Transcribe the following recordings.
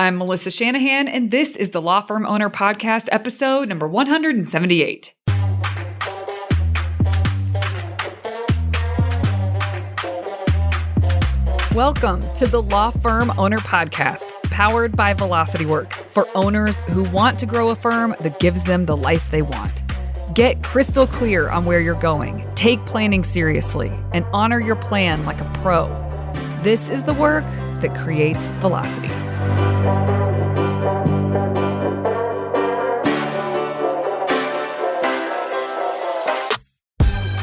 I'm Melissa Shanahan, and this is the Law Firm Owner Podcast, episode number 178. Welcome to the Law Firm Owner Podcast, powered by Velocity Work, for owners who want to grow a firm that gives them the life they want. Get crystal clear on where you're going, take planning seriously, and honor your plan like a pro. This is the work that creates velocity.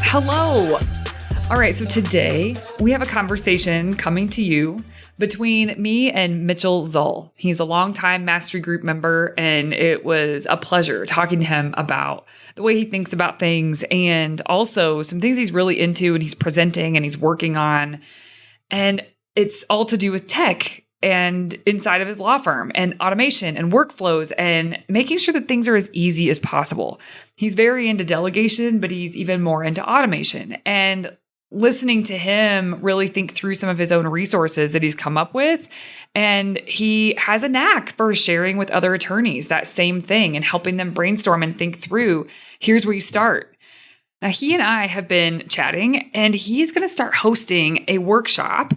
Hello. All right, so today we have a conversation coming to you between me and Mitchell Zoll. He's a longtime Mastery Group member, and it was a pleasure talking to him about the way he thinks about things and also some things he's really into and he's presenting and he's working on. And it's all to do with tech and inside of his law firm and automation and workflows and making sure that things are as easy as possible. He's very into delegation, but he's even more into automation. And listening to him really think through some of his own resources that he's come up with. And he has a knack for sharing with other attorneys that same thing and helping them brainstorm and think through, here's where you start. Now, he and I have been chatting, and he's going to start hosting a workshop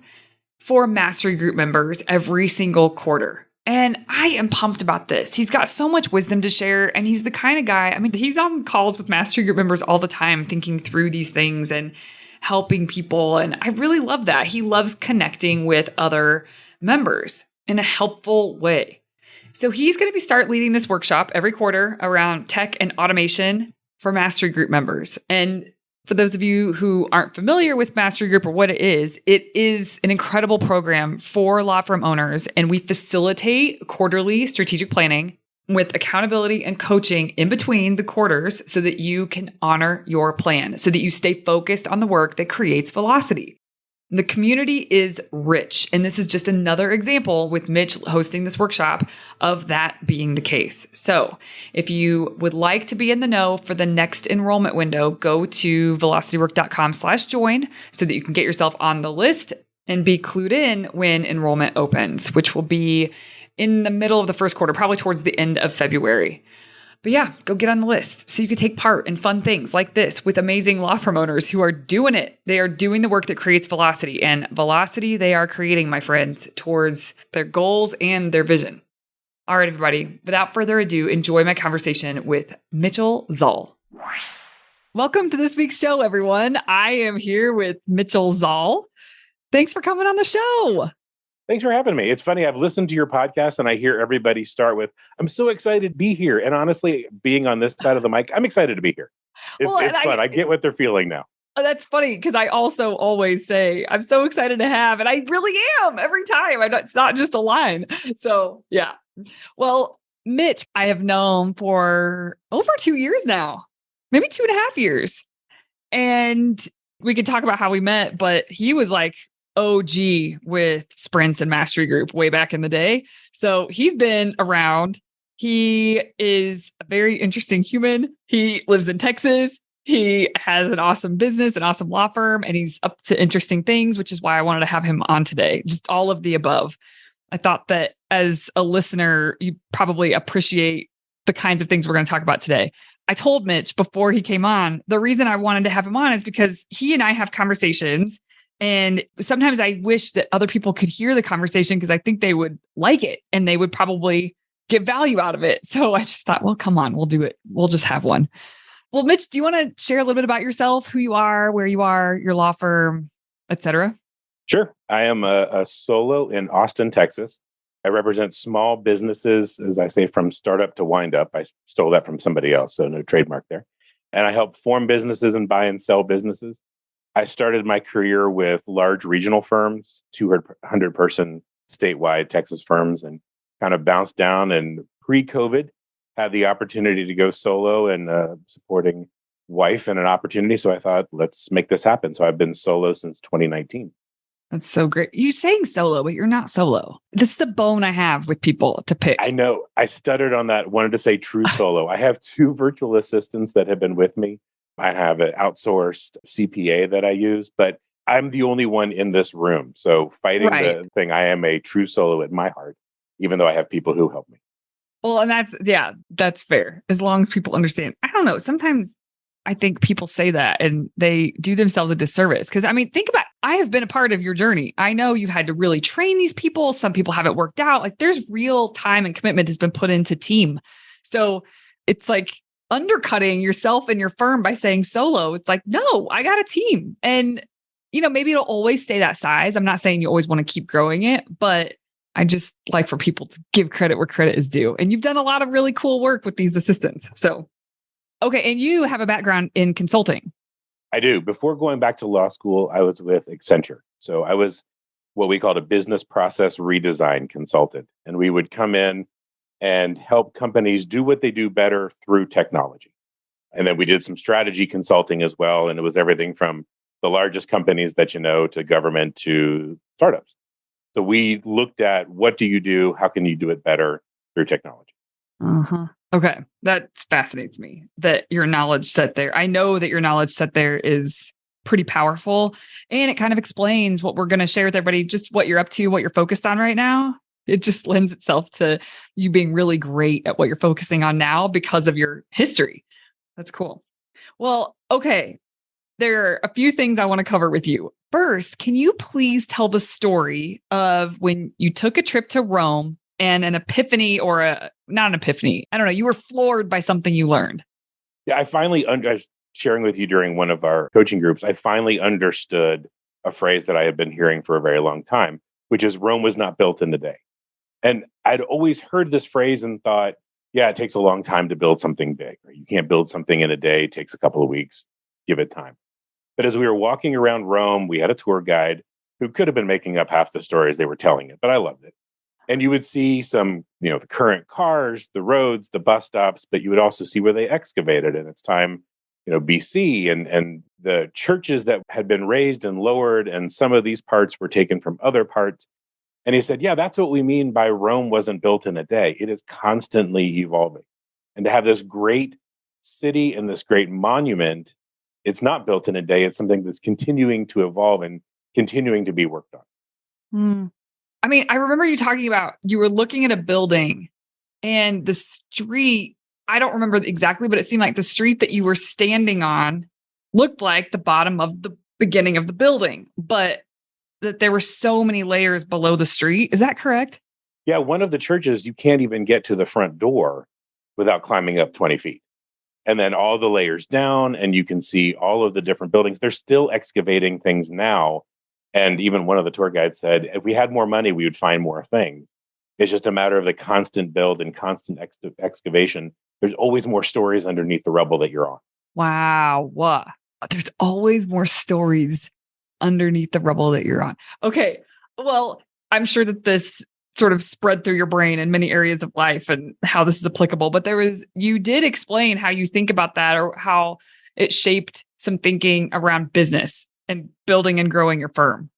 for Mastery Group members every single quarter. And I am pumped about this. He's got so much wisdom to share, and he's the kind of guy, he's on calls with Mastery Group members all the time, thinking through these things and helping people. And I really love that. He loves connecting with other members in a helpful way. So he's going to start leading this workshop every quarter around tech and automation for Mastery Group members. And for those of you who aren't familiar with Mastery Group or what it is an incredible program for law firm owners. And we facilitate quarterly strategic planning with accountability and coaching in between the quarters so that you can honor your plan, so that you stay focused on the work that creates velocity. The community is rich, and this is just another example with Mitch hosting this workshop of that being the case. So if you would like to be in the know for the next enrollment window, go to velocitywork.com/join so that you can get yourself on the list and be clued in when enrollment opens, which will be in the middle of the first quarter, probably towards the end of February. But yeah, go get on the list so you can take part in fun things like this with amazing law firm owners who are doing it. They are doing the work that creates velocity, and velocity they are creating, my friends, towards their goals and their vision. All right, everybody, without further ado, enjoy my conversation with Mitchell Zoll. Welcome to this week's show, everyone. I am here with Mitchell Zoll. Thanks for coming on the show. Thanks for having me. It's funny. I've listened to your podcast and I hear everybody start with, I'm so excited to be here. And honestly, being on this side of the mic, I'm excited to be here. It's fun. I get what they're feeling now. That's funny because I also always say, I'm so excited to have, and I really am every time. It's not just a line. So yeah. Well, Mitch, I have known for over 2 years now, maybe 2.5 years. And we could talk about how we met, but he was like OG with Sprints and Mastery Group way back in the day. So he's been around. He is a very interesting human. He lives in Texas. He has an awesome business, an awesome law firm, and he's up to interesting things, which is why I wanted to have him on today. Just all of the above. I thought that as a listener, you probably appreciate the kinds of things we're going to talk about today. I told Mitch before he came on, the reason I wanted to have him on is because he and I have conversations. And sometimes I wish that other people could hear the conversation because I think they would like it and they would probably get value out of it. So I just thought, well, come on, we'll do it. We'll just have one. Well, Mitch, do you want to share a little bit about yourself, who you are, where you are, your law firm, et cetera? Sure. I am a solo in Austin, Texas. I represent small businesses, as I say, from startup to wind up. I stole that from somebody else, so no trademark there. And I help form businesses and buy and sell businesses. I started my career with large regional firms, 200-person statewide Texas firms, and kind of bounced down. And pre-COVID, had the opportunity to go solo and supporting wife and an opportunity. So I thought, let's make this happen. So I've been solo since 2019. That's so great. You're saying solo, but you're not solo. This is the bone I have with people to pick. I know. I stuttered on that. Wanted to say true solo. I have 2 virtual assistants that have been with me. I have an outsourced CPA that I use, but I'm the only one in this room. So fighting the thing, I am a true solo at my heart. even though I have people who help me. Well, and that's fair. As long as people understand. I don't know. Sometimes I think people say that and they do themselves a disservice. Cause I mean, think about, I have been a part of your journey. I know you've had to really train these people. Some people haven't worked out. Like there's real time and commitment has been put into team. So it's like undercutting yourself and your firm by saying solo. It's like, no, I got a team. And, maybe it'll always stay that size. I'm not saying you always want to keep growing it, but I just like for people to give credit where credit is due. And you've done a lot of really cool work with these assistants. So, okay. And you have a background in consulting. I do. Before going back to law school, I was with Accenture. So I was what we called a business process redesign consultant. And we would come in and help companies do what they do better through technology. And then we did some strategy consulting as well. And it was everything from the largest companies that to government to startups. So we looked at what do you do? How can you do it better through technology? Uh-huh. Okay. That fascinates me that your knowledge set there. I know that your knowledge set there is pretty powerful and it kind of explains what we're going to share with everybody, just what you're up to, what you're focused on right now. It just lends itself to you being really great at what you're focusing on now because of your history. That's cool. Well, okay. There are a few things I want to cover with you. First, can you please tell the story of when you took a trip to Rome and an epiphany not an epiphany. I don't know. You were floored by something you learned. Yeah, I was sharing with you during one of our coaching groups, I finally understood a phrase that I had been hearing for a very long time, which is Rome was not built in a day. And I'd always heard this phrase and thought, yeah, it takes a long time to build something big. Or you can't build something in a day. It takes a couple of weeks. Give it time. But as we were walking around Rome, we had a tour guide who could have been making up half the stories they were telling it, but I loved it. And you would see some, the current cars, the roads, the bus stops, but you would also see where they excavated in its time, BC and the churches that had been raised and lowered. And some of these parts were taken from other parts. And he said, yeah, that's what we mean by Rome wasn't built in a day. It is constantly evolving. And to have this great city and this great monument, it's not built in a day. It's something that's continuing to evolve and continuing to be worked on. I mean, I remember you talking about you were looking at a building and the street, I don't remember exactly, but it seemed like the street that you were standing on looked like the bottom of the beginning of the building, but that there were so many layers below the street. Is that correct? Yeah, one of the churches, you can't even get to the front door without climbing up 20 feet. And then all the layers down, and you can see all of the different buildings. They're still excavating things now. And even one of the tour guides said, if we had more money, we would find more things. It's just a matter of the constant build and constant excavation. There's always more stories underneath the rubble that you're on. Wow. What? There's always more stories underneath the rubble that you're on. Okay. Well, I'm sure that this sort of spread through your brain in many areas of life and how this is applicable. But you did explain how you think about that or how it shaped some thinking around business and building and growing your firm.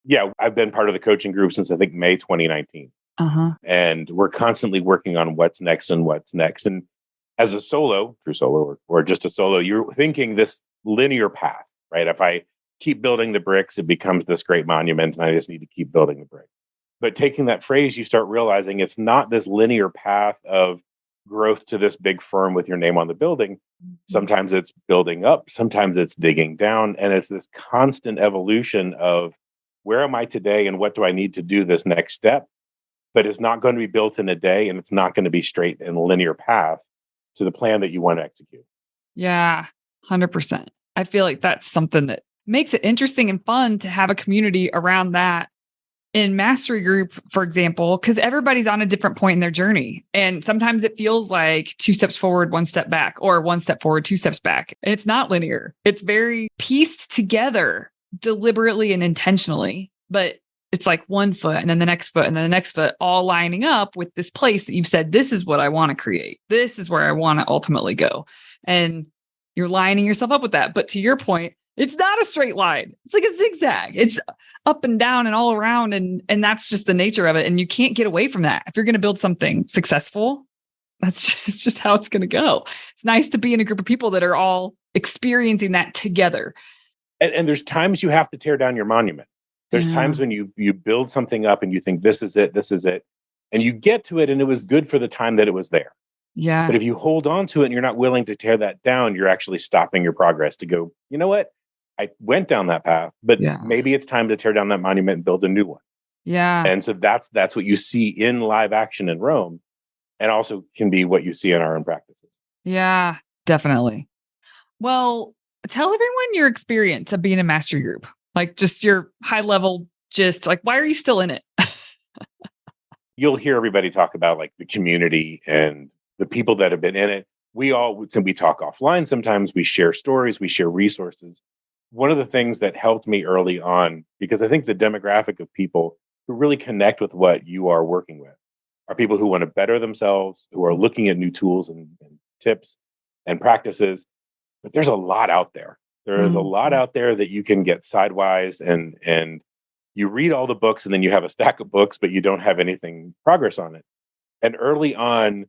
Yeah, I've been part of the coaching group since I think May 2019. And we're constantly working on what's next and what's next. And as a true solo or just a solo, you're thinking this linear path, right? If I keep building the bricks, it becomes this great monument and I just need to keep building the brick. But taking that phrase, you start realizing it's not this linear path of growth to this big firm with your name on the building. Sometimes it's building up, sometimes it's digging down. And it's this constant evolution of where am I today and what do I need to do this next step? But it's not going to be built in a day and it's not going to be straight and linear path to the plan that you want to execute. Yeah, 100%. I feel like that's something that makes it interesting and fun to have a community around that. In mastery group, for example, because everybody's on a different point in their journey. And sometimes it feels like 2 steps forward, 1 step back, or 1 step forward, 2 steps back. And it's not linear. It's very pieced together deliberately and intentionally, but it's like 1 foot and then the next foot and then the next foot all lining up with this place that you've said, this is what I want to create. This is where I want to ultimately go. And you're lining yourself up with that. But to your point, it's not a straight line. It's like a zigzag. It's up and down and all around. And that's just the nature of it. And you can't get away from that. If you're going to build something successful, it's just how it's going to go. It's nice to be in a group of people that are all experiencing that together. And there's times you have to tear down your monument. There's times when you build something up and you think, this is it. And you get to it and it was good for the time that it was there. Yeah. But if you hold on to it and you're not willing to tear that down, you're actually stopping your progress to go, you know what? I went down that path, but Yeah. maybe it's time to tear down that monument and build a new one. Yeah. And so that's what you see in live action in Rome, and also can be what you see in our own practices. Yeah, definitely. Well, tell everyone your experience of being a mastery group, like just your high level gist. Like, why are you still in it? You'll hear everybody talk about like the community and the people that have been in it. We talk offline sometimes, we share stories, we share resources. One of the things that helped me early on, because I think the demographic of people who really connect with what you are working with are people who want to better themselves, who are looking at new tools and tips and practices. But there's a lot out there. There is a lot out there that you can get sidewise, and you read all the books and then you have a stack of books, but you don't have anything progress on it. And early on,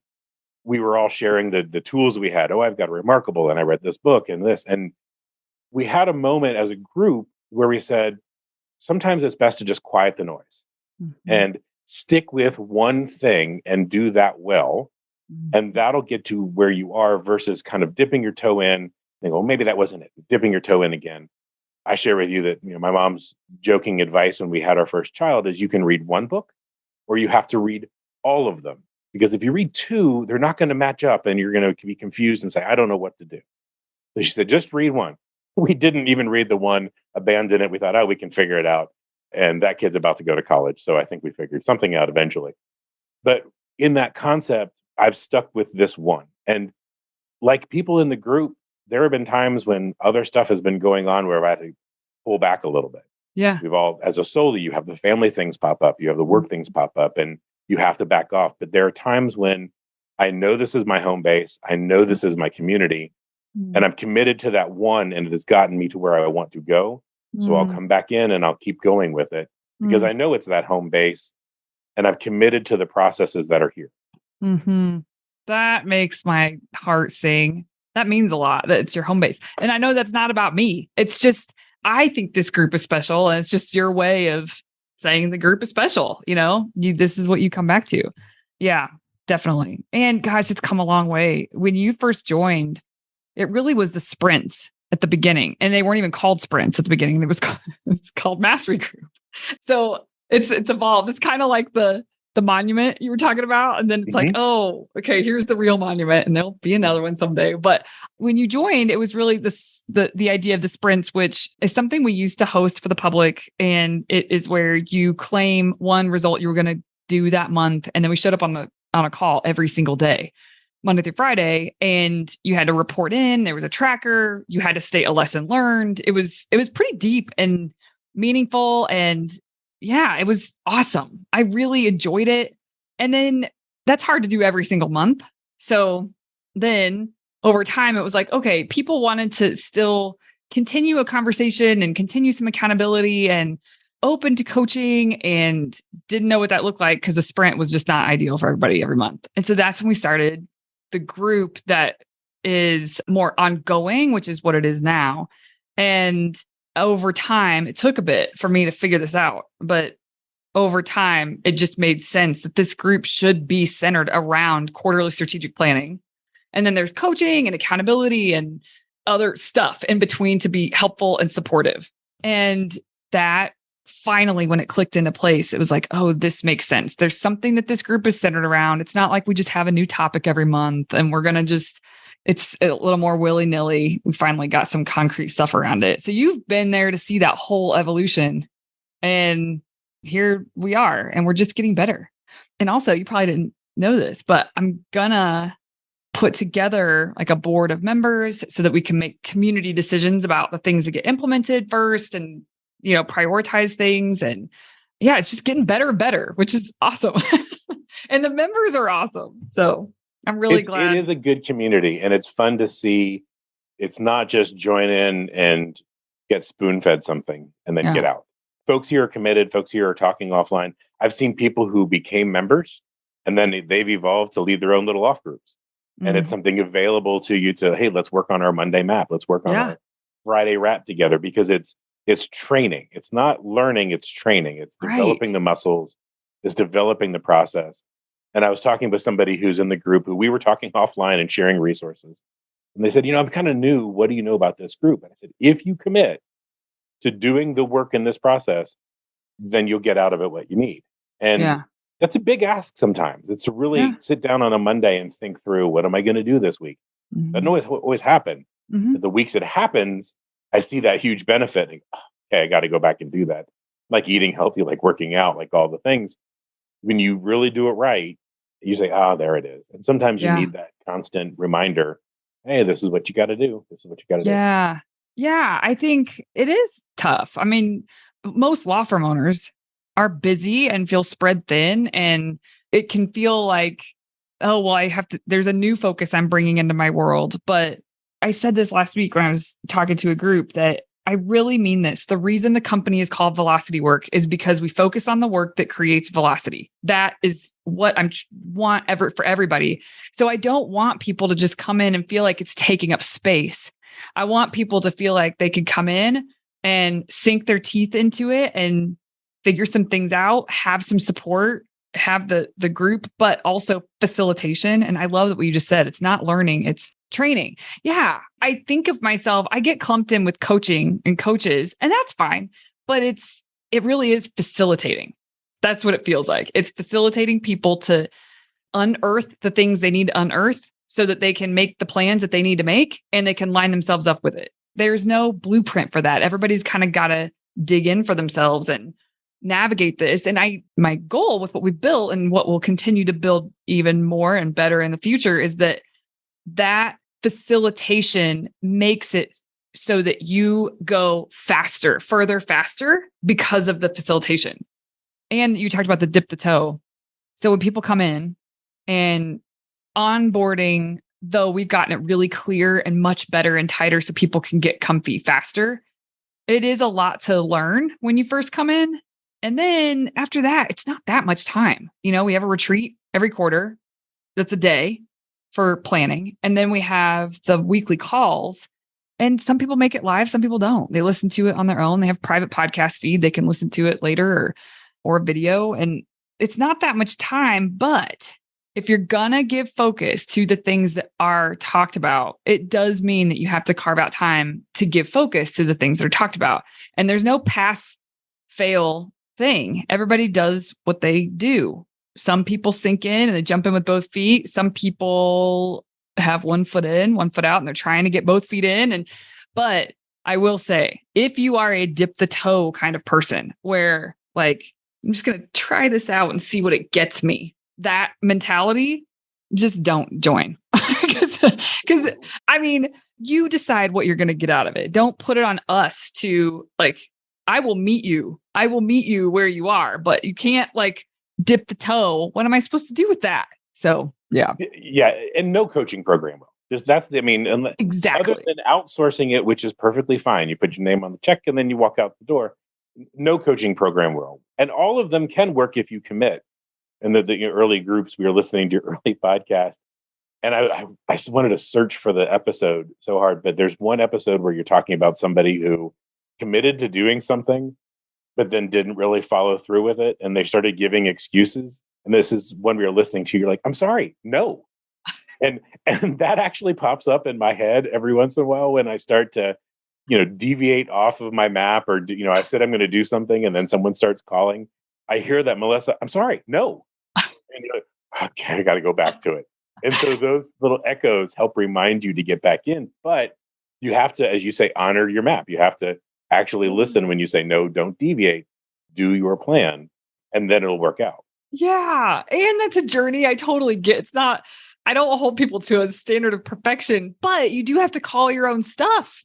we were all sharing the tools we had. Oh, I've got Remarkable, and I read this book and this. And we had a moment as a group where we said, sometimes it's best to just quiet the noise and stick with one thing and do that well. And that'll get to where you are versus kind of dipping your toe in. Think, well, maybe that wasn't it. Dipping your toe in again. I share with you that my mom's joking advice when we had our first child is you can read one book or you have to read all of them. Because if you read two, they're not going to match up and you're going to be confused and say, I don't know what to do. So she said, just read one. We didn't even read the one, abandon it. We thought, oh, we can figure it out. And that kid's about to go to college. So I think we figured something out eventually. But in that concept, I've stuck with this one. And like people in the group, there have been times when other stuff has been going on where I've had to pull back a little bit. Yeah. We've all, as a solo, you have the family things pop up, you have the work things pop up, and you have to back off. But there are times when I know this is my home base, I know this is my community, and I'm committed to that one, and it has gotten me to where I want to go. So I'll come back in and I'll keep going with it because I know it's that home base, and I've committed to the processes that are here. That makes my heart sing. That means a lot that it's your home base. And I know that's not about me. It's just, I think this group is special. And it's just your way of saying the group is special. This is what you come back to. Yeah, definitely. And gosh, it's come a long way. When you first joined, it really was the sprints at the beginning. And they weren't even called sprints at the beginning. It was called Mastery Group. So it's evolved. It's kind of like the monument you were talking about. And then it's like, oh, okay, here's the real monument. And there'll be another one someday. But when you joined, it was really the idea of the sprints, which is something we used to host for the public. And it is where you claim one result you were going to do that month. And then we showed up on a call every single day, Monday through Friday. And you had to report in, there was a tracker, you had to state a lesson learned. It was pretty deep and meaningful, and yeah, it was awesome. I really enjoyed it. And then that's hard to do every single month. So then over time, it was like, okay, people wanted to still continue a conversation and continue some accountability and open to coaching, and didn't know what that looked like because the sprint was just not ideal for everybody every month. And so that's when we started the group that is more ongoing, which is what it is now. And over time, it took a bit for me to figure this out, but over time, it just made sense that this group should be centered around quarterly strategic planning. And then there's coaching and accountability and other stuff in between to be helpful and supportive. And that finally, when it clicked into place, it was like, oh, this makes sense. There's something that this group is centered around. It's not like we just have a new topic every month and we're going to it's a little more willy-nilly. We finally got some concrete stuff around it. So you've been there to see that whole evolution. And here we are, and we're just getting better. And also, you probably didn't know this, but I'm gonna put together like a board of members so that we can make community decisions about the things that get implemented first and, prioritize things. And yeah, it's just getting better and better, which is awesome. And the members are awesome. So I'm really glad. It is a good community, and it's fun to see. It's not just join in and get spoon-fed something and then get out. Folks here are committed. Folks here are talking offline. I've seen people who became members, and then they've evolved to lead their own little off groups. And it's something available to you to, hey, let's work on our Monday map. Let's work on our Friday wrap together, because it's training. It's not learning, it's training. It's developing the muscles. is developing the process. And I was talking with somebody who's in the group who we were talking offline and sharing resources. And they said, I'm kind of new. What do you know about this group? And I said, if you commit to doing the work in this process, then you'll get out of it what you need. And that's a big ask sometimes. It's to really sit down on a Monday and think through, what am I going to do this week? That doesn't always happen. But the weeks it happens, I see that huge benefit. And, okay, I got to go back and do that. Like eating healthy, like working out, like all the things. When you really do it right, you say, there it is. And sometimes you need that constant reminder. Hey, this is what you got to do. This is what you got to do. Yeah. I think it is tough. I mean, most law firm owners are busy and feel spread thin. And it can feel like, there's a new focus I'm bringing into my world. But I said this last week when I was talking to a group that I really mean this. The reason the company is called Velocity Work is because we focus on the work that creates velocity. That is what I want for everybody. So I don't want people to just come in and feel like it's taking up space. I want people to feel like they can come in and sink their teeth into it and figure some things out, have some support, have the group, but also facilitation. And I love what you just said. It's not learning, it's training. Yeah. I think of myself, I get clumped in with coaching and coaches, and that's fine, but it really is facilitating. That's what it feels like. It's facilitating people to unearth the things they need to unearth so that they can make the plans that they need to make and they can line themselves up with it. There's no blueprint for that. Everybody's kind of got to dig in for themselves and navigate this. And my goal with what we built and what we'll continue to build even more and better in the future is that facilitation makes it so that you go further faster because of the facilitation. And you talked about the dip the toe. So when people come in and onboarding, though we've gotten it really clear and much better and tighter so people can get comfy faster, it is a lot to learn when you first come in. And then after that, it's not that much time. We have a retreat every quarter. That's a day for planning. And then we have the weekly calls, and some people make it live. Some people don't. They listen to it on their own. They have private podcast feed. They can listen to it later or a video. And it's not that much time, but if you're gonna give focus to the things that are talked about, it does mean that you have to carve out time to give focus to the things that are talked about. And there's no pass fail thing. Everybody does what they do. Some people sink in and they jump in with both feet. Some people have 1 foot in, 1 foot out, and they're trying to get both feet in. But I will say, if you are a dip the toe kind of person where like, I'm just going to try this out and see what it gets me, that mentality, just don't join. Because I mean, you decide what you're going to get out of it. Don't put it on us to like, I will meet you where you are, but you can't like dip the toe. What am I supposed to do with that? So yeah. And no coaching program will. Exactly. Other than outsourcing it, which is perfectly fine. You put your name on the check and then you walk out the door. No coaching program will. And all of them can work if you commit. And the early groups, we were listening to your early podcast. And I wanted to search for the episode so hard, but there's one episode where you're talking about somebody who committed to doing something, but then didn't really follow through with it. And they started giving excuses. And this is when we were listening to, you're like, I'm sorry, no. And that actually pops up in my head every once in a while when I start to, deviate off of my map or, I said I'm going to do something and then someone starts calling. I hear that, Melissa, I'm sorry, no. And you're like, okay, I got to go back to it. And so those little echoes help remind you to get back in. But you have to, as you say, honor your map. You have to actually listen when you say, no, don't deviate, do your plan, and then it'll work out. Yeah. And that's a journey. I totally get. I don't hold people to a standard of perfection, but you do have to call your own stuff,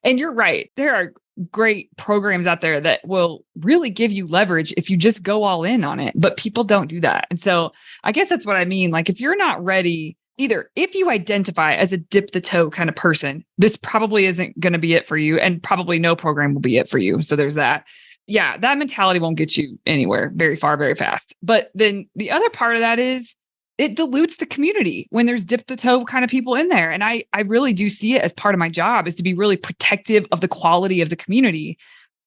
And you're right. There are great programs out there that will really give you leverage if you just go all in on it, but people don't do that. And so I guess that's what I mean. Like if you're not ready, either if you identify as a dip the toe kind of person, this probably isn't going to be it for you, and probably no program will be it for you. So there's that. Yeah, that mentality won't get you anywhere very far, very fast. But then the other part of that is it dilutes the community when there's dip the toe kind of people in there. And I really do see it as part of my job is to be really protective of the quality of the community.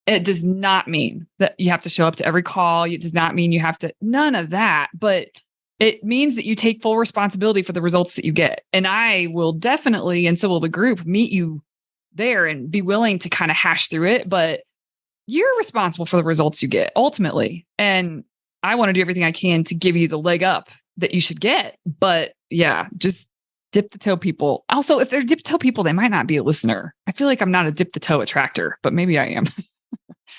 It does not mean that you have to show up to every call. It does not mean you have to, none of that. But it means that you take full responsibility for the results that you get. And I will definitely, and so will the group, meet you there and be willing to kind of hash through it. But you're responsible for the results you get ultimately. And I want to do everything I can to give you the leg up that you should get. But yeah, just dip the toe people. Also, if they're dip the toe people, they might not be a listener. I feel like I'm not a dip the toe attractor, but maybe I am.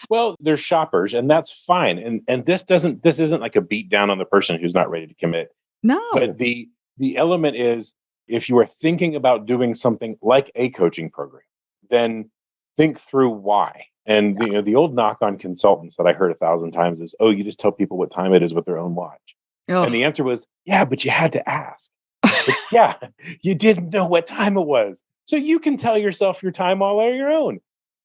Well, they're shoppers, and that's fine. And this isn't like a beat down on the person who's not ready to commit. No. But the element is, if you are thinking about doing something like a coaching program, then think through why. And the old knock on consultants that I heard 1,000 times is, oh, you just tell people what time it is with their own watch. Ugh. And the answer was, yeah, but you had to ask. But yeah, you didn't know what time it was. So you can tell yourself your time all on your own,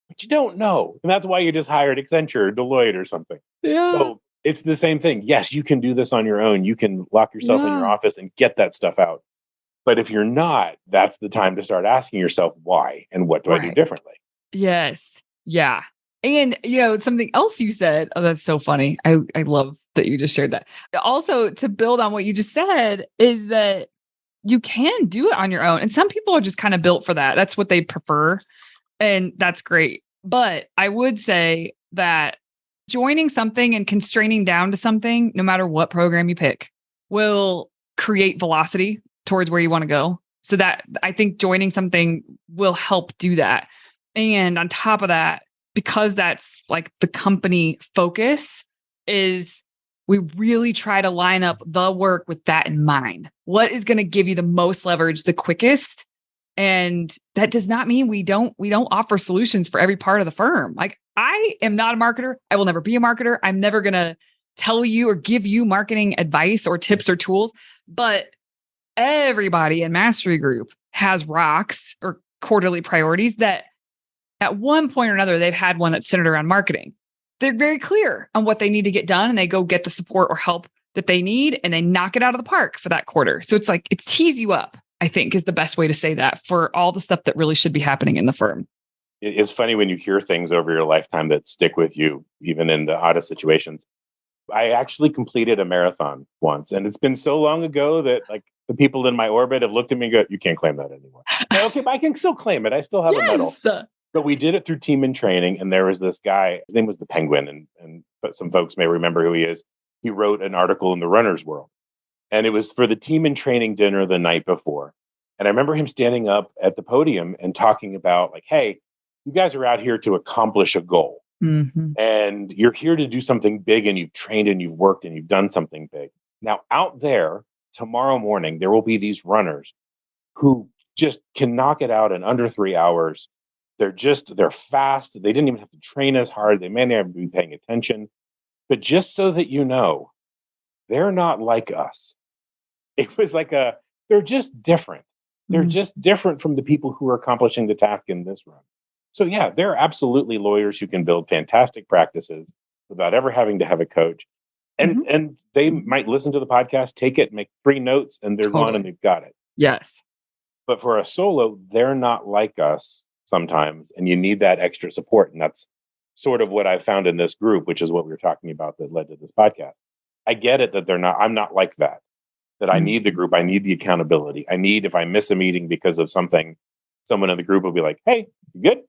but you don't know. And that's why you just hired Accenture or Deloitte or something. Yeah. So it's the same thing. Yes, you can do this on your own. You can lock yourself in your office and get that stuff out. But if you're not, that's the time to start asking yourself why and what do I do differently? Yes. Yeah. And, something else you said, oh, that's so funny. I love that you just shared that. Also, to build on what you just said is that you can do it on your own. And some people are just kind of built for that. That's what they prefer. And that's great. But I would say that joining something and constraining down to something, no matter what program you pick, will create velocity towards where you want to go. So that I think joining something will help do that. And on top of that, because that's like the company focus, is we really try to line up the work with that in mind. What is going to give you the most leverage the quickest? And that does not mean we don't offer solutions for every part of the firm. Like, I am not a marketer. I will never be a marketer. I'm never going to tell you or give you marketing advice or tips or tools. But everybody in Mastery Group has rocks or quarterly priorities that at one point or another, they've had one that's centered around marketing. They're very clear on what they need to get done, and they go get the support or help that they need, and they knock it out of the park for that quarter. So it's like, it tees you up, I think, is the best way to say that for all the stuff that really should be happening in the firm. It's funny when you hear things over your lifetime that stick with you, even in the oddest situations. I actually completed a marathon once, and it's been so long ago that like the people in my orbit have looked at me and go, you can't claim that anymore. Okay, but I can still claim it. I still have a medal. But we did it through team in training, and there was this guy, his name was the Penguin, but some folks may remember who he is. He wrote an article in the Runner's World, and it was for the team in training dinner the night before. And I remember him standing up at the podium and talking about like, hey, you guys are out here to accomplish a goal. Mm-hmm. And you're here to do something big, and you've trained and you've worked and you've done something big. Now out there tomorrow morning, there will be these runners who just can knock it out in under 3 hours. They're fast. They didn't even have to train as hard. They may never be paying attention, but just so that you know, they're not like us. It was like they're just different. They're just different from the people who are accomplishing the task in this room. So yeah, there are absolutely lawyers who can build fantastic practices without ever having to have a coach. And they might listen to the podcast, take it, make 3 notes, and they're gone and they've got it. Yes. But for a solo, they're not like us sometimes, and you need that extra support. And that's sort of what I found in this group, which is what we were talking about that led to this podcast. I get it that I'm not like that I need the group. I need the accountability. I need, if I miss a meeting because of something, someone in the group will be like, hey, you good?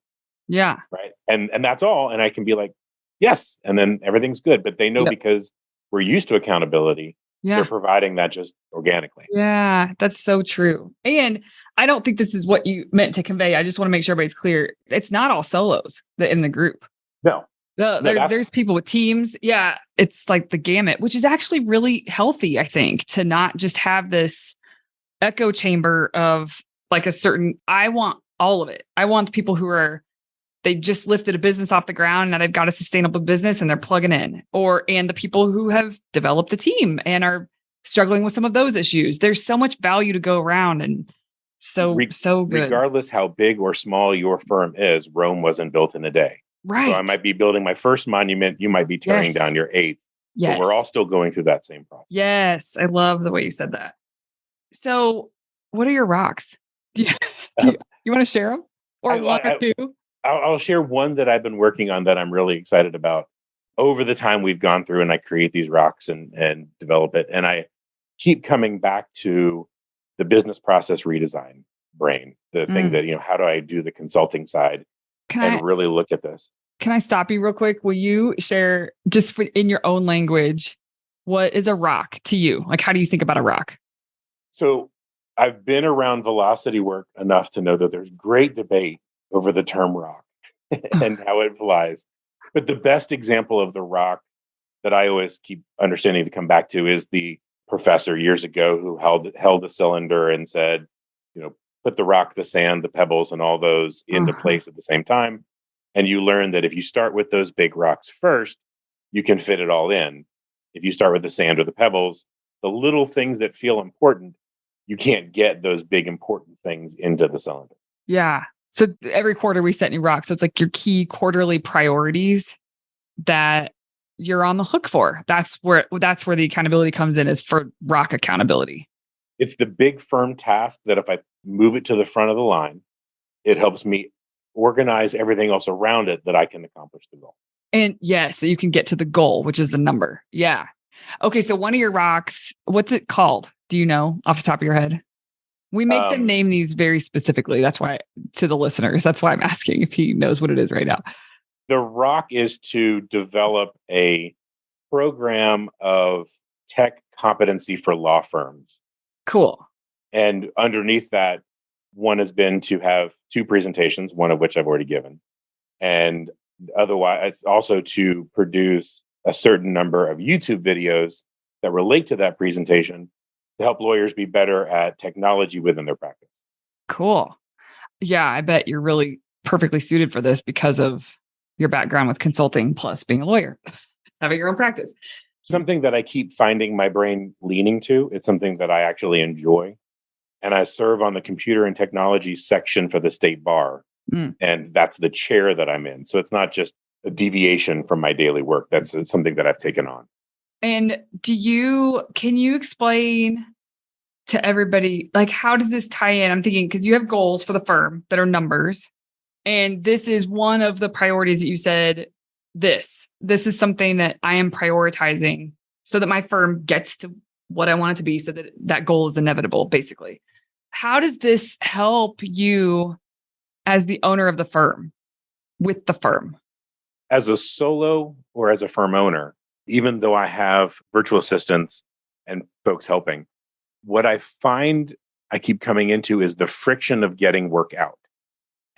Yeah. Right. And that's all. And I can be like, yes. And then everything's good. But they know because we're used to accountability. Yeah. They're providing that just organically. Yeah, that's so true. And I don't think this is what you meant to convey. I just want to make sure everybody's clear. It's not all solos in the group. No. There's people with teams. Yeah, it's like the gamut, which is actually really healthy, I think, to not just have this echo chamber of like I want all of it. I want the people who they just lifted a business off the ground and now they've got a sustainable business and they're plugging in, and the people who have developed a team and are struggling with some of those issues. There's so much value to go around, and so good. Regardless how big or small your firm is, Rome wasn't built in a day. Right. So I might be building my first monument. You might be tearing down your 8th. Yes. But we're all still going through that same process. Yes. I love the way you said that. So what are your rocks? Do you want to share them? Or one or two? I'll share one that I've been working on that I'm really excited about over the time we've gone through, and I create these rocks and develop it. And I keep coming back to the business process redesign brain, the thing Mm. that, how do I do the consulting side Can I and really look at this? can I stop you real quick? Will you share in your own language, what is a rock to you? Like, how do you think about a rock? So I've been around velocity work enough to know that there's great debate over the term rock and how it applies. But the best example of the rock that I always keep understanding to come back to is the professor years ago who held a cylinder and said, put the rock, the sand, the pebbles, and all those into Uh-huh. place at the same time. And you learn that if you start with those big rocks first, you can fit it all in. If you start with the sand or the pebbles, the little things that feel important, you can't get those big important things into the cylinder. Yeah. So every quarter we set new rocks. So it's like your key quarterly priorities that you're on the hook for. That's where the accountability comes in, is for rock accountability. It's the big firm task that if I move it to the front of the line, it helps me organize everything else around it that I can accomplish the goal. And yes, so you can get to the goal, which is the number. Yeah. Okay. So one of your rocks, what's it called? Do you know off the top of your head? We make them name these very specifically. That's why, to the listeners, that's why I'm asking if he knows what it is right now. The rock is to develop a program of tech competency for law firms. Cool. And underneath that, one has been to have 2 presentations, one of which I've already given. And otherwise, it's also to produce a certain number of YouTube videos that relate to that presentation to help lawyers be better at technology within their practice. Cool. Yeah, I bet you're really perfectly suited for this because of your background with consulting plus being a lawyer, having your own practice. Something that I keep finding my brain leaning to. It's something that I actually enjoy. And I serve on the computer and technology section for the state bar. Mm. And that's the chair that I'm in. So it's not just a deviation from my daily work. That's something that I've taken on. And can you explain to everybody, like, how does this tie in? I'm thinking, because you have goals for the firm that are numbers. And this is one of the priorities that you said, this is something that I am prioritizing so that my firm gets to what I want it to be, so that that goal is inevitable, basically. How does this help you as the owner of the firm, with the firm? As a solo or as a firm owner, even though I have virtual assistants and folks helping, what I find I keep coming into is the friction of getting work out.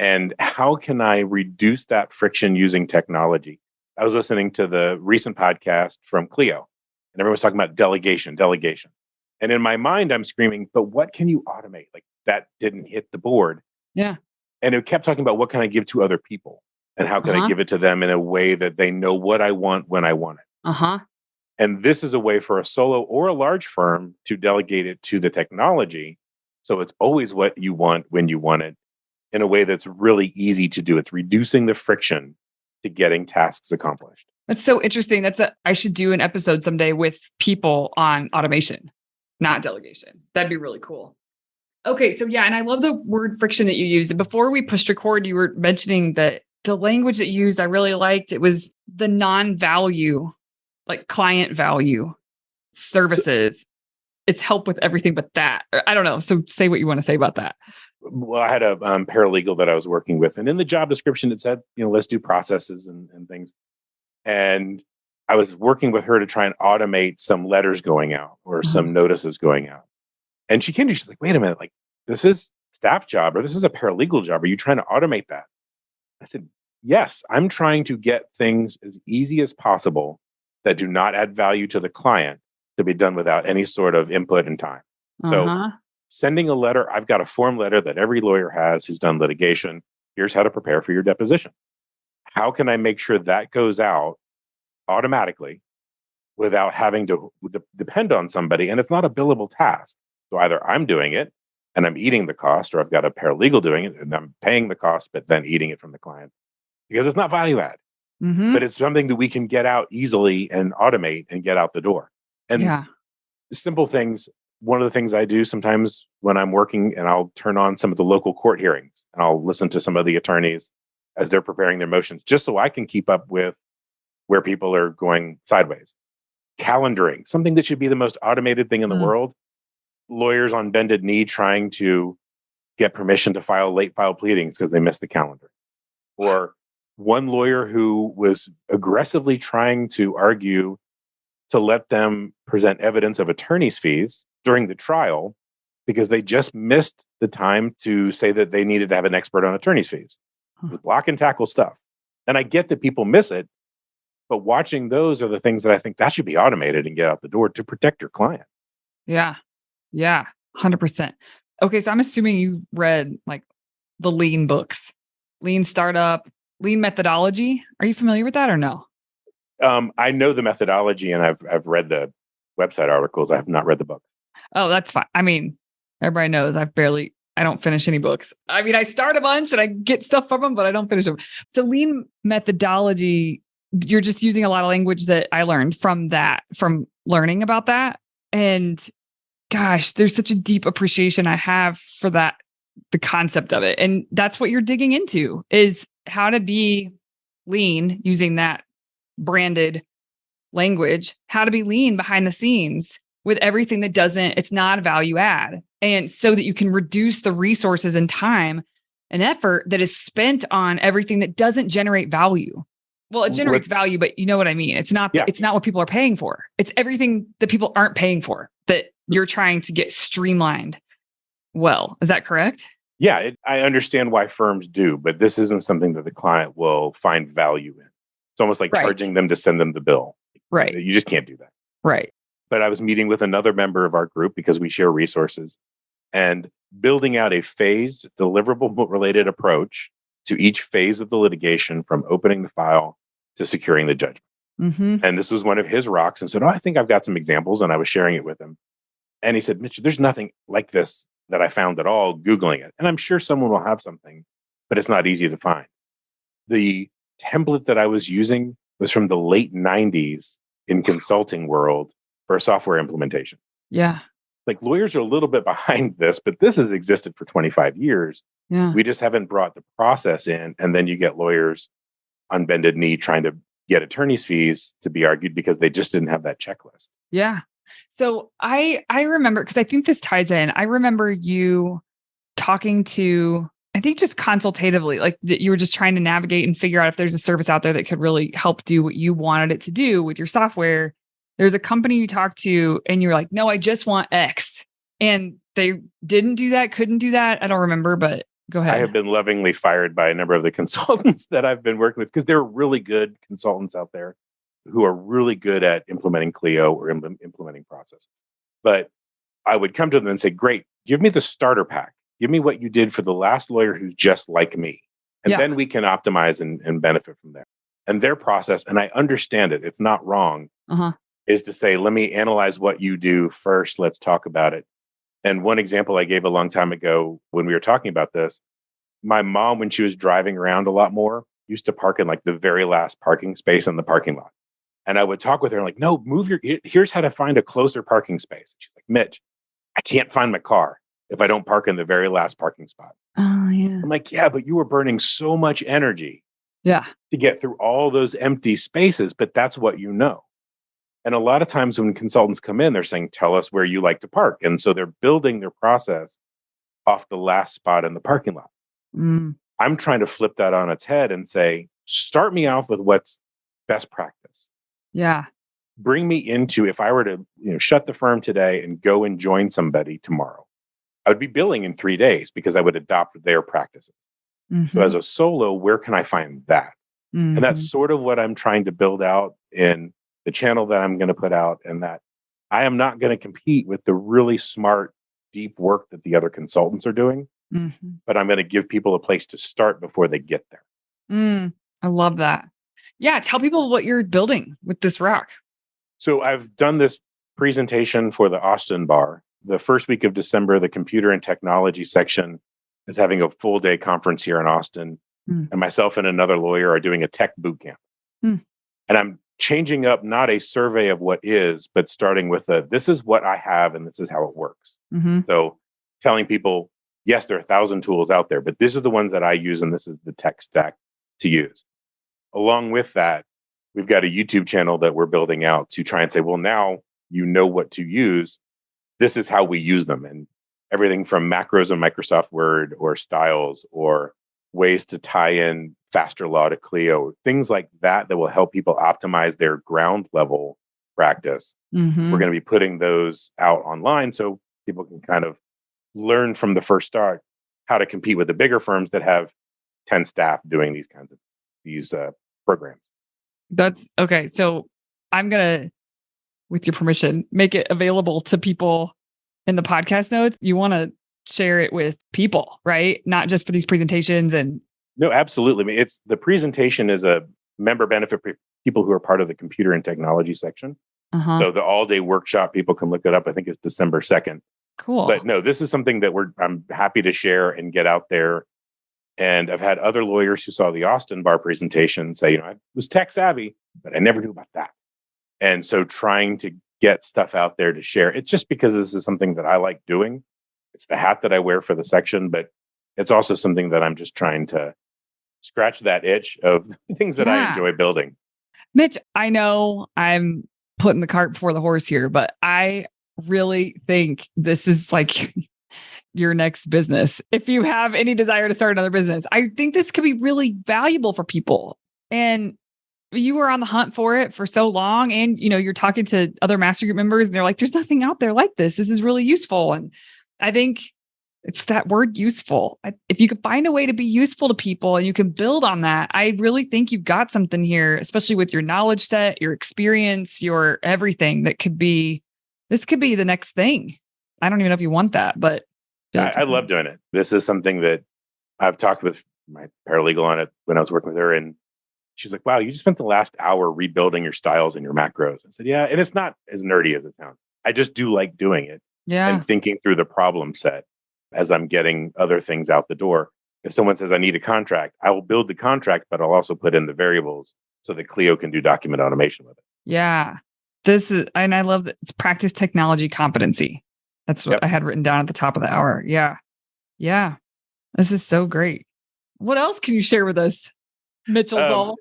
And how can I reduce that friction using technology? I was listening to the recent podcast from Clio, and everyone was talking about delegation. And in my mind, I'm screaming, but what can you automate? Like, that didn't hit the board. Yeah. And it kept talking about what can I give to other people and how can I give it to them in a way that they know what I want when I want it. Uh-huh. And this is a way for a solo or a large firm to delegate it to the technology. So it's always what you want when you want it, in a way that's really easy to do. It's reducing the friction to getting tasks accomplished. That's so interesting. I should do an episode someday with people on automation, not delegation. That'd be really cool. Okay. So yeah. And I love the word friction that you used. And before we pushed record, you were mentioning that the language that you used, I really liked. It was the non-value, like client value services. It's help with everything but that. Or, I don't know. So say what you want to say about that. Well, I had a paralegal that I was working with, and in the job description, it said, let's do processes and things. And I was working with her to try and automate some letters going out or some notices going out. And she came to me, she's like, wait a minute, like, this is staff job or this is a paralegal job. Are you trying to automate that? I said, yes, I'm trying to get things as easy as possible that do not add value to the client to be done without any sort of input and time. So sending a letter, I've got a form letter that every lawyer has who's done litigation. Here's how to prepare for your deposition. How can I make sure that goes out automatically without having to depend on somebody? And it's not a billable task. So either I'm doing it and I'm eating the cost, or I've got a paralegal doing it and I'm paying the cost, but then eating it from the client, because it's not value add. But it's something that we can get out easily and automate and get out the door. And simple things. One of the things I do sometimes when I'm working, and I'll turn on some of the local court hearings and I'll listen to some of the attorneys as they're preparing their motions, just so I can keep up with where people are going sideways. Calendaring, something that should be the most automated thing in the world. Lawyers on bended knee trying to get permission to file late file pleadings because they missed the calendar. Or one lawyer who was aggressively trying to argue to let them present evidence of attorney's fees during the trial because they just missed the time to say that they needed to have an expert on attorney's fees. It was block and tackle stuff. And I get that people miss it, but watching those are the things that I think that should be automated and get out the door to protect your client. Yeah. Yeah. 100%. Okay. So I'm assuming you've read like the lean books, lean startup, lean methodology. Are you familiar with that or no? I know the methodology and I've read the website articles. I have not read the book. Oh, that's fine. I mean, everybody knows I don't finish any books. I mean, I start a bunch and I get stuff from them, but I don't finish them. So lean methodology, you're just using a lot of language that I learned from learning about that. And gosh, there's such a deep appreciation I have for that, the concept of it. And that's what you're digging into, is how to be lean using that branded language, how to be lean behind the scenes with everything that it's not a value add. And so that you can reduce the resources and time and effort that is spent on everything that doesn't generate value. Well, it generates value, but you know what I mean? It's not what people are paying for. It's everything that people aren't paying for that you're trying to get streamlined. Well, is that correct? Yeah, I understand why firms do, but this isn't something that the client will find value in. It's almost like charging them to send them the bill. Right. You just can't do that. Right. But I was meeting with another member of our group because we share resources and building out a phased, deliverable-related approach to each phase of the litigation, from opening the file to securing the judgment. Mm-hmm. And this was one of his rocks, and said, I think I've got some examples. And I was sharing it with him. And he said, Mitch, there's nothing like this that I found at all Googling it. And I'm sure someone will have something, but it's not easy to find. The template that I was using was from the late 90s in consulting world for a software implementation. Yeah. Like, lawyers are a little bit behind this, but this has existed for 25 years. Yeah. We just haven't brought the process in. And then you get lawyers on bended knee trying to get attorney's fees to be argued because they just didn't have that checklist. Yeah. So I remember, because I think this ties in, I remember you talking to, I think just consultatively, like that you were just trying to navigate and figure out if there's a service out there that could really help do what you wanted it to do with your software. There's a company you talked to and you were like, no, I just want X. And they didn't do that, couldn't do that. I don't remember, but go ahead. I have been lovingly fired by a number of the consultants that I've been working with, because there are really good consultants out there who are really good at implementing Clio or implementing process. But I would come to them and say, great, give me the starter pack. Give me what you did for the last lawyer who's just like me. And then we can optimize and benefit from there. And their process, and I understand it, it's not wrong, is to say, let me analyze what you do first. Let's talk about it. And one example I gave a long time ago when we were talking about this, my mom, when she was driving around a lot more, used to park in like the very last parking space in the parking lot. And I would talk with her like, no, here's how to find a closer parking space. She's like, Mitch, I can't find my car if I don't park in the very last parking spot. Oh, yeah. I'm like, yeah, but you were burning so much energy to get through all those empty spaces, but that's what you know. And a lot of times when consultants come in, they're saying, tell us where you like to park. And so they're building their process off the last spot in the parking lot. I'm trying to flip that on its head and say, start me off with what's best practice. Yeah. Bring me into, if I were to shut the firm today and go and join somebody tomorrow, I would be billing in 3 days because I would adopt their practices. So as a solo, where can I find that? And that's sort of what I'm trying to build out in the channel that I'm going to put out, and that I am not going to compete with the really smart, deep work that the other consultants are doing, but I'm going to give people a place to start before they get there. I love that. Yeah. Tell people what you're building with this rock. So I've done this presentation for the Austin bar. The first week of December, the computer and technology section is having a full day conference here in Austin. And myself and another lawyer are doing a tech boot camp. And I'm changing up not a survey of what is, but starting with this is what I have and this is how it works. So telling people, yes, there are 1,000 tools out there, but these are the ones that I use and this is the tech stack to use. Along with that, we've got a YouTube channel that we're building out to try and say, well, now you know what to use. This is how we use them. And everything from macros in Microsoft Word or styles or ways to tie in faster law to Clio, things like that that will help people optimize their ground level practice. Mm-hmm. We're going to be putting those out online so people can kind of learn from the first start how to compete with the bigger firms that have 10 staff doing these kinds of programs. That's okay. So I'm going to, with your permission, make it available to people in the podcast notes. You want to share it with people, right? Not just for these presentations and. No, absolutely. I mean, the presentation is a member benefit for people who are part of the computer and technology section. Uh-huh. So the all-day workshop, people can look it up. I think it's December 2nd. Cool. But no, this is something that I'm happy to share and get out there. And I've had other lawyers who saw the Austin bar presentation say, I was tech savvy, but I never knew about that. And so trying to get stuff out there to share, it's just because this is something that I like doing. It's the hat that I wear for the section, but it's also something that I'm just trying to scratch that itch of things that I enjoy building. Mitch, I know I'm putting the cart before the horse here, but I really think this is like your next business. If you have any desire to start another business, I think this could be really valuable for people. And you were on the hunt for it for so long. And, you're talking to other master group members and they're like, there's nothing out there like this. This is really useful. And I think it's that word useful. If you could find a way to be useful to people and you can build on that, I really think you've got something here, especially with your knowledge set, your experience, your everything this could be the next thing. I don't even know if you want that, but. I love doing it. This is something that I've talked with my paralegal on it when I was working with her. And she's like, wow, you just spent the last hour rebuilding your styles and your macros. I said, yeah. And it's not as nerdy as it sounds. I just do like doing it. Yeah. And thinking through the problem set as I'm getting other things out the door. If someone says I need a contract, I will build the contract, but I'll also put in the variables so that Clio can do document automation with it. Yeah. And I love that it's practice technology competency. That's what I had written down at the top of the hour. Yeah. Yeah. This is so great. What else can you share with us, Mitchell Zoll?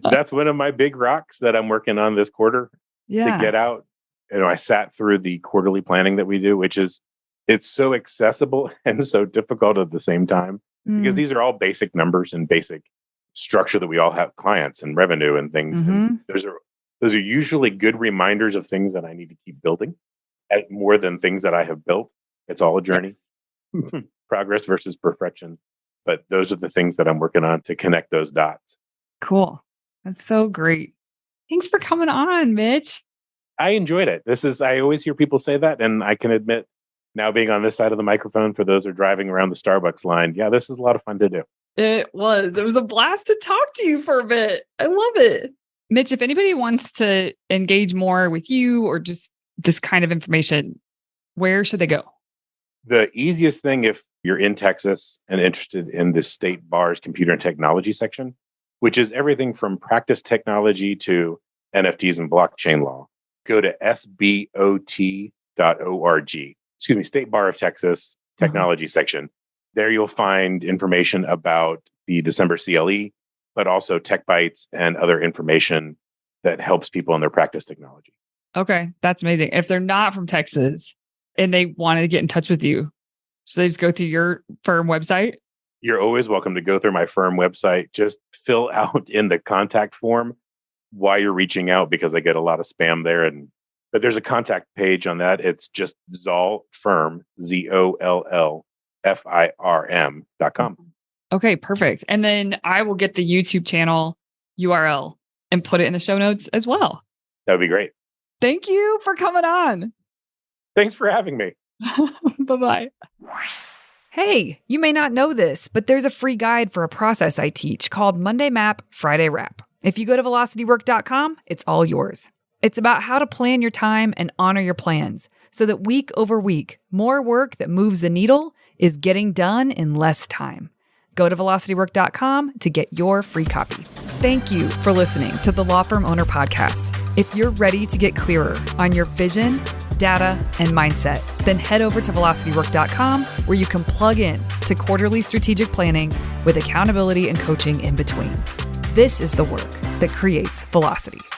That's one of my big rocks that I'm working on this quarter to get out. I sat through the quarterly planning that we do, which is, it's so accessible and so difficult at the same time because these are all basic numbers and basic structure that we all have, clients and revenue and things. Mm-hmm. And those are usually good reminders of things that I need to keep building. More than things that I have built. It's all a journey, progress versus perfection. But those are the things that I'm working on to connect those dots. Cool. That's so great. Thanks for coming on, Mitch. I enjoyed it. I always hear people say that. And I can admit now being on this side of the microphone for those who are driving around the Starbucks line. Yeah, this is a lot of fun to do. It was a blast to talk to you for a bit. I love it. Mitch, if anybody wants to engage more with you or just this kind of information, where should they go? The easiest thing, if you're in Texas and interested in the state bar's computer and technology section, which is everything from practice technology to NFTs and blockchain law, go to sbot.org. Excuse me, State Bar of Texas Technology section. There you'll find information about the December CLE, but also Tech Bytes and other information that helps people in their practice technology. Okay, that's amazing. If they're not from Texas and they wanted to get in touch with you, should they just go through your firm website? You're always welcome to go through my firm website. Just fill out in the contact form why you're reaching out, because I get a lot of spam there. But there's a contact page on that. It's just Zoll Firm, ZOLLFIRM.com. Okay, perfect. And then I will get the YouTube channel URL and put it in the show notes as well. That would be great. Thank you for coming on. Thanks for having me. Bye-bye. Hey, you may not know this, but there's a free guide for a process I teach called Monday Map, Friday Wrap. If you go to velocitywork.com, it's all yours. It's about how to plan your time and honor your plans so that week over week, more work that moves the needle is getting done in less time. Go to velocitywork.com to get your free copy. Thank you for listening to the Law Firm Owner Podcast. If you're ready to get clearer on your vision, data, and mindset, then head over to velocitywork.com where you can plug in to to quarterly strategic planning with accountability and coaching in between. This is the work that creates velocity.